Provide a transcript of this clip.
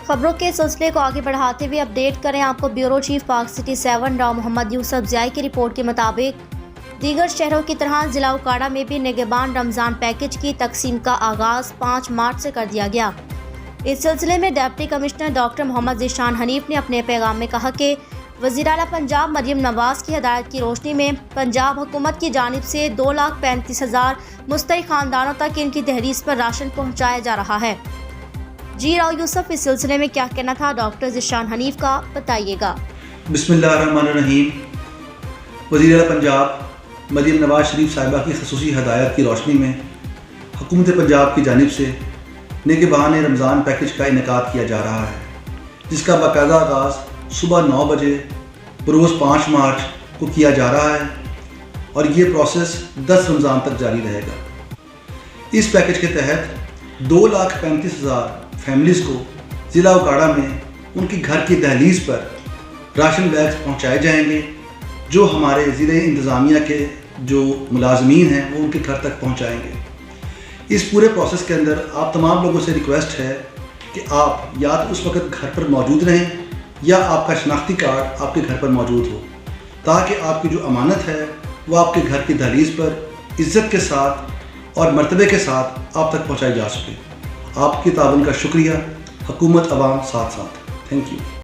خبروں کے سلسلے کو آگے بڑھاتے ہوئے اپڈیٹ کریں آپ کو بیورو چیف پاک سٹی 7 راؤ محمد یوسف ضیائی کی رپورٹ کے مطابق دیگر شہروں کی طرح ضلع اکاڑہ میں بھی نگہبان رمضان پیکج کی تقسیم کا آغاز 5 مارچ سے کر دیا گیا۔ اس سلسلے میں ڈپٹی کمشنر ڈاکٹر محمد ذیشان حنیف نے اپنے پیغام میں کہا کہ وزیر اعلیٰ پنجاب مریم نواز کی ہدایت کی روشنی میں پنجاب حکومت کی جانب سے 2,35,000 مستحق خاندانوں تک ان کی تحریر پر راشن پہنچایا جا رہا ہے۔ جی راؤ یوسف، اس سلسلے میں کیا کہنا تھا ڈاکٹر ذیشان حنیف کا، بتائیے گا۔ بسم اللہ الرحمن الرحیم۔ وزیر اعلیٰ پنجاب مریم نواز شریف صاحبہ کی خصوصی ہدایت کی روشنی میں حکومت پنجاب کی جانب سے نگہبان رمضان پیکج کا انعقاد کیا جا رہا ہے، جس کا باقاعدہ آغاز صبح 9 بجے بروز 5 مارچ کو کیا جا رہا ہے اور یہ پروسیس 10 رمضان تک جاری رہے گا۔ اس پیکج کے تحت 2,35,000 فیملیز کو ضلع اکاڑہ میں ان کی گھر کی دہلیز پر راشن بیگز پہنچائے جائیں گے، جو ہمارے ضلع انتظامیہ کے جو ملازمین ہیں وہ ان کے گھر تک پہنچائیں گے۔ اس پورے پروسیس کے اندر آپ تمام لوگوں سے ریکویسٹ ہے کہ آپ یا تو اس وقت گھر پر موجود رہیں یا آپ کا شناختی کارڈ آپ کے گھر پر موجود ہو، تاکہ آپ کی جو امانت ہے وہ آپ کے گھر کی دہلیز پر عزت کے ساتھ اور مرتبے کے ساتھ آپ تک پہنچائی جا سکے۔ آپ کی تعاون کا شکریہ۔ حکومت عوام ساتھ ساتھ۔ Thank you.